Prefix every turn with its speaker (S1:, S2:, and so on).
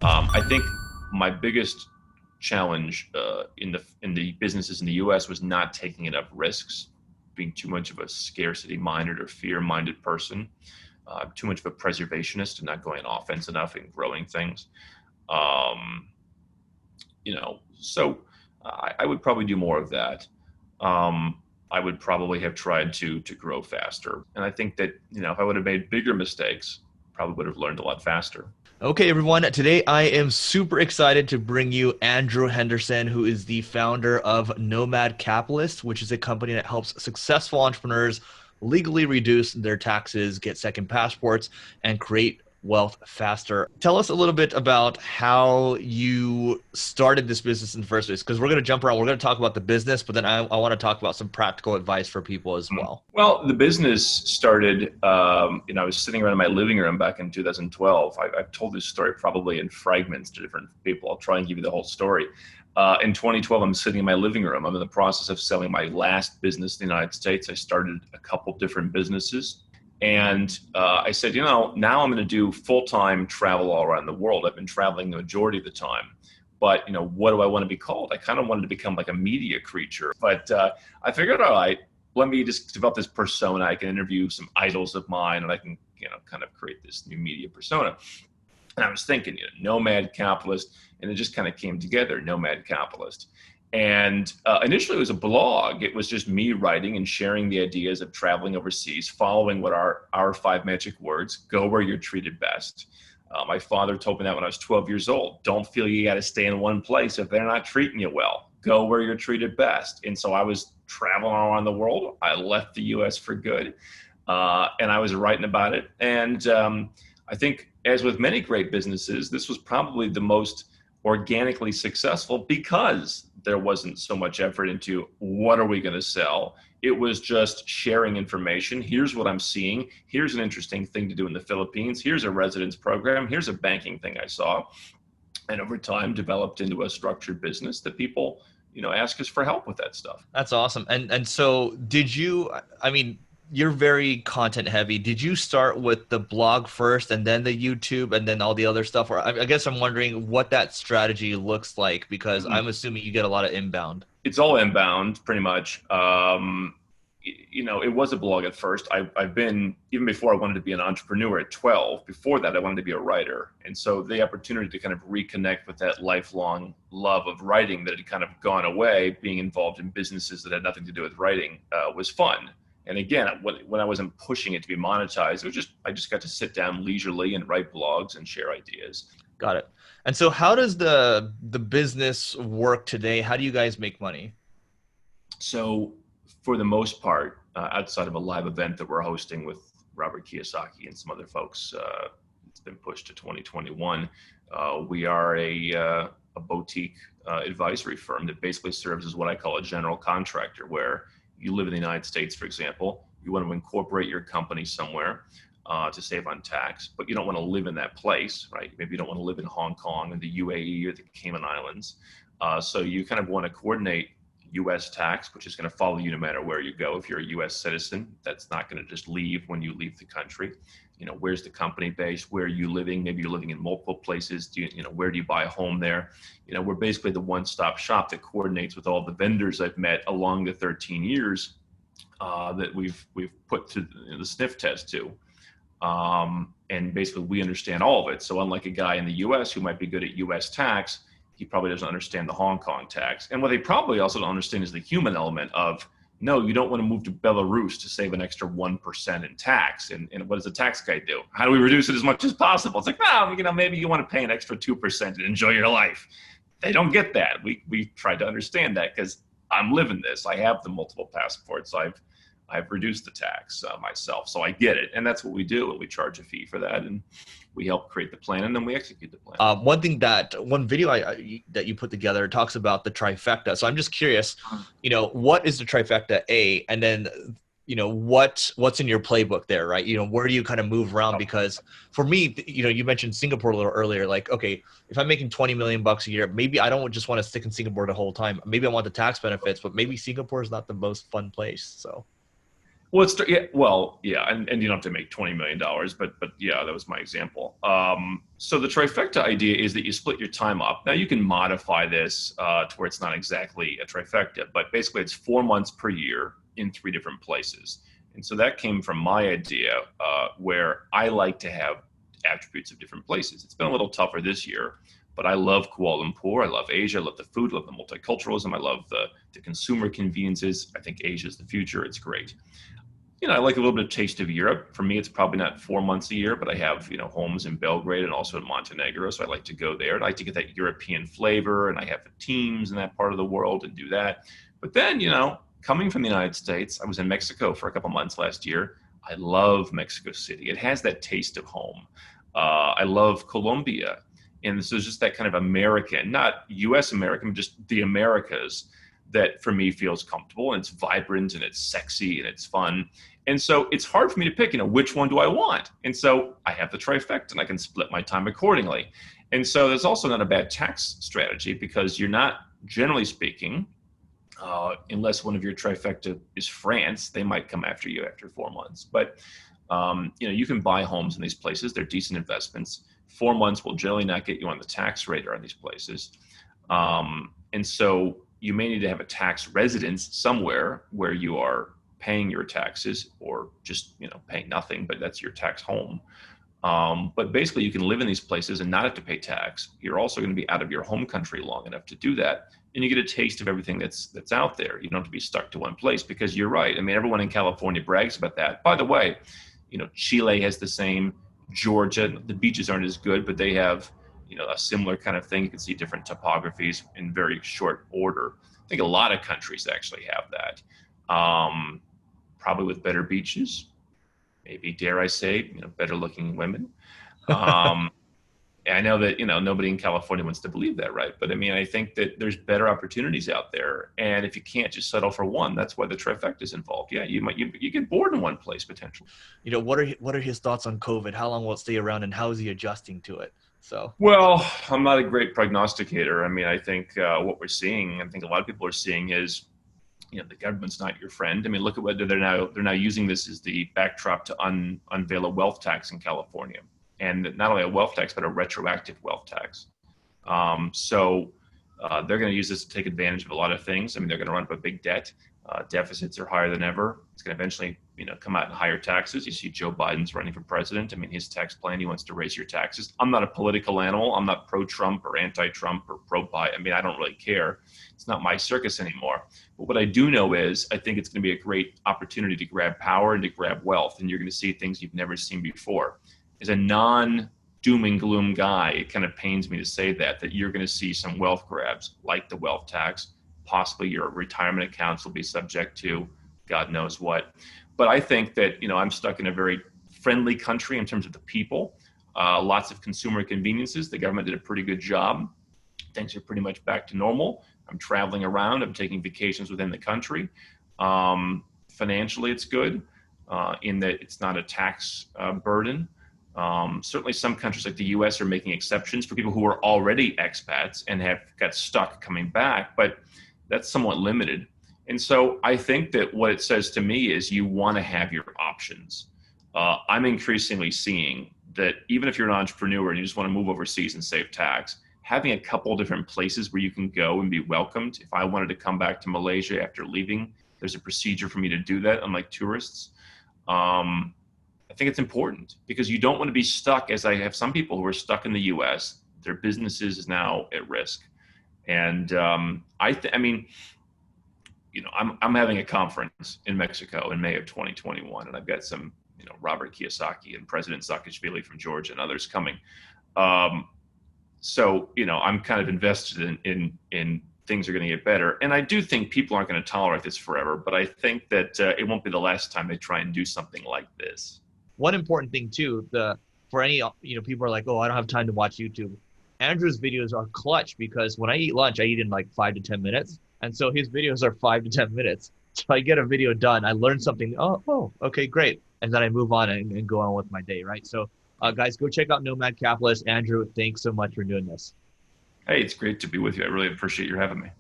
S1: I think my biggest challenge in the businesses in the U.S. was not taking enough risks, being too much of a scarcity-minded or fear-minded person, too much of a preservationist and not going offense enough and growing things. Um, so I would probably do more of that. I would probably have tried to grow faster, and I think that if I would have made bigger mistakes, probably would have learned a lot faster.
S2: Okay, everyone. Today I am super excited to bring you Andrew Henderson, who is the founder of Nomad Capitalist, which is a company that helps successful entrepreneurs legally reduce their taxes, get second passports, and create wealth faster. Tell us a little bit about how you started this business in the first place, because we're going to jump around. We're going to talk about the business, but then I want to talk about some practical advice for people as well.
S1: Well, the business started, I was sitting around in my living room back in 2012. I've told this story probably in fragments to different people. I'll try and give you the whole story. In 2012, I'm sitting in my living room. I'm in the process of selling my last business in the United States. I started a couple different businesses. And I said, now I'm going to do full-time travel all around the world. I've been traveling the majority of the time. But, what do I want to be called? I kind of wanted to become like a media creature. But I figured, all right, let me just develop this persona. I can interview some idols of mine, and I can, kind of create this new media persona. And I was thinking, Nomad Capitalist, and it just kind of came together, Nomad Capitalist. And initially it was a blog. It was just me writing and sharing the ideas of traveling overseas, following what our five magic words: go where you're treated best. My father told me that when I was 12 years old. Don't feel you got to stay in one place if they're not treating you well. Go where you're treated best. And so I was traveling all around the world. I left the U.S. for good, and I was writing about it. And I think, as with many great businesses, this was probably the most organically successful because there wasn't so much effort into what are we going to sell. It was just sharing information. Here's what I'm seeing. Here's an interesting thing to do in the Philippines. Here's a residence program. Here's a banking thing I saw. And over time developed into a structured business that people, ask us for help with that stuff.
S2: That's awesome. And so did you, I mean, you're very content heavy. Did you start with the blog first and then the YouTube and then all the other stuff? Or I guess I'm wondering what that strategy looks like, because I'm assuming you get a lot of inbound.
S1: It's all inbound pretty much. It was a blog at first. I've been, even before I wanted to be an entrepreneur at 12, before that, I wanted to be a writer. And so the opportunity to kind of reconnect with that lifelong love of writing that had kind of gone away, being involved in businesses that had nothing to do with writing, was fun. And again, when I wasn't pushing it to be monetized, I just got to sit down leisurely and write blogs and share ideas.
S2: Got it. And so how does the business work today? How do you guys make money?
S1: So for the most part, outside of a live event that we're hosting with Robert Kiyosaki and some other folks, it's been pushed to 2021. We are a boutique advisory firm that basically serves as what I call a general contractor, where you live in the United States, for example, you want to incorporate your company somewhere to save on tax, but you don't want to live in that place, right? Maybe you don't want to live in Hong Kong or the UAE or the Cayman Islands. So you kind of want to coordinate U.S. tax, which is going to follow you no matter where you go. If you're a U.S. citizen, that's not going to just leave when you leave the country. Where's the company based? Where are you living? Maybe you're living in multiple places. Where do you buy a home there? We're basically the one-stop shop that coordinates with all the vendors I've met along the 13 years that we've put through the sniff test to. And basically we understand all of it. So unlike a guy in the U.S. who might be good at U.S. tax, he probably doesn't understand the Hong Kong tax. And what they probably also don't understand is the human element of, no, you don't want to move to Belarus to save an extra 1% in tax. And what does the tax guy do? How do we reduce it as much as possible? It's like, no, maybe you want to pay an extra 2% and enjoy your life. They don't get that. We try to understand that because I'm living this. I have the multiple passports. I've reduced the tax myself, so I get it. And that's what we do. And we charge a fee for that. And we help create the plan, and then we execute the plan.
S2: One video that you put together talks about the trifecta. So I'm just curious, what is the trifecta A? And then, what's in your playbook there, right? Where do you kind of move around? Because for me, you mentioned Singapore a little earlier, like, okay, if I'm making 20 million bucks a year, maybe I don't just want to stick in Singapore the whole time. Maybe I want the tax benefits, but maybe Singapore is not the most fun place. So.
S1: Well, yeah, and you don't have to make $20 million, but yeah, that was my example. So the trifecta idea is that you split your time up. Now you can modify this to where it's not exactly a trifecta, but basically it's 4 months per year in three different places. And so that came from my idea, where I like to have attributes of different places. It's been a little tougher this year, but I love Kuala Lumpur. I love Asia. I love the food. I love the multiculturalism. I love the consumer conveniences. I think Asia is the future. It's great. I like a little bit of taste of Europe. For me, it's probably not 4 months a year, but I have, homes in Belgrade and also in Montenegro. So I like to go there. I like to get that European flavor, and I have teams in that part of the world and do that. But then, coming from the United States, I was in Mexico for a couple months last year. I love Mexico City. It has that taste of home. I love Colombia. And so it's just that kind of American, not US American, just the Americas, that for me feels comfortable, and it's vibrant and it's sexy and it's fun. And so it's hard for me to pick, which one do I want? And so I have the trifecta and I can split my time accordingly. And so there's also not a bad tax strategy, because you're not, generally speaking, unless one of your trifecta is France, they might come after you after 4 months. But, you can buy homes in these places. They're decent investments. 4 months will generally not get you on the tax radar in these places. And so you may need to have a tax residence somewhere where you are paying your taxes, or just, paying nothing, but that's your tax home. But basically you can live in these places and not have to pay tax. You're also going to be out of your home country long enough to do that. And you get a taste of everything that's out there. You don't have to be stuck to one place, because you're right. I mean, everyone in California brags about that. By the way, Chile has the same. Georgia, the beaches aren't as good, but they have, a similar kind of thing. You can see different topographies in very short order. I think a lot of countries actually have that. Probably with better beaches, maybe, dare I say, better looking women. I know that, nobody in California wants to believe that, right? But I mean, I think that there's better opportunities out there. And if you can't just settle for one, that's why the trifecta is involved. Yeah, you get bored in one place potentially.
S2: What are his thoughts on COVID? How long will it stay around, and how is he adjusting to it? So,
S1: well, I'm not a great prognosticator. I mean, I think what we're seeing, I think a lot of people are seeing, is, the government's not your friend. I mean, look at what they're now using this as the backdrop to unveil a wealth tax in California. And not only a wealth tax, but a retroactive wealth tax. So they're going to use this to take advantage of a lot of things. I mean, they're going to run up a big debt. Deficits are higher than ever. It's going to eventually, come out in higher taxes. You see Joe Biden's running for president. I mean, his tax plan, he wants to raise your taxes. I'm not a political animal. I'm not pro-Trump or anti-Trump or pro-Biden. I mean, I don't really care. It's not my circus anymore. But what I do know is I think it's going to be a great opportunity to grab power and to grab wealth. And you're going to see things you've never seen before. As a non-doom and gloom guy, it kind of pains me to say that you're going to see some wealth grabs, like the wealth tax. Possibly your retirement accounts will be subject to God knows what. But I think that, I'm stuck in a very friendly country in terms of the people. Lots of consumer conveniences. The government did a pretty good job. Things are pretty much back to normal. I'm traveling around. I'm taking vacations within the country. Financially, it's good in that it's not a tax burden. Certainly some countries like the US are making exceptions for people who are already expats and have got stuck coming back, but that's somewhat limited. And so I think that what it says to me is you want to have your options. I'm increasingly seeing that even if you're an entrepreneur and you just want to move overseas and save tax, having a couple different places where you can go and be welcomed. If I wanted to come back to Malaysia after leaving, there's a procedure for me to do that, unlike tourists. I think it's important, because you don't want to be stuck, as I have some people who are stuck in the US, their businesses is now at risk. And I mean, I'm having a conference in Mexico in May of 2021, and I've got some, Robert Kiyosaki and President Saakashvili from Georgia and others coming. So, I'm kind of invested in things are going to get better. And I do think people aren't going to tolerate this forever, but I think that it won't be the last time they try and do something like this.
S2: one important thing too, for any, people are like, oh, I don't have time to watch YouTube. Andrew's videos are clutch, because when I eat lunch, I eat in like 5 to 10 minutes. And so his videos are 5 to 10 minutes. So I get a video done. I learn something. Oh, okay, great. And then I move on and go on with my day, right? So guys, go check out Nomad Capitalist. Andrew, thanks so much for doing this.
S1: Hey, it's great to be with you. I really appreciate your having me.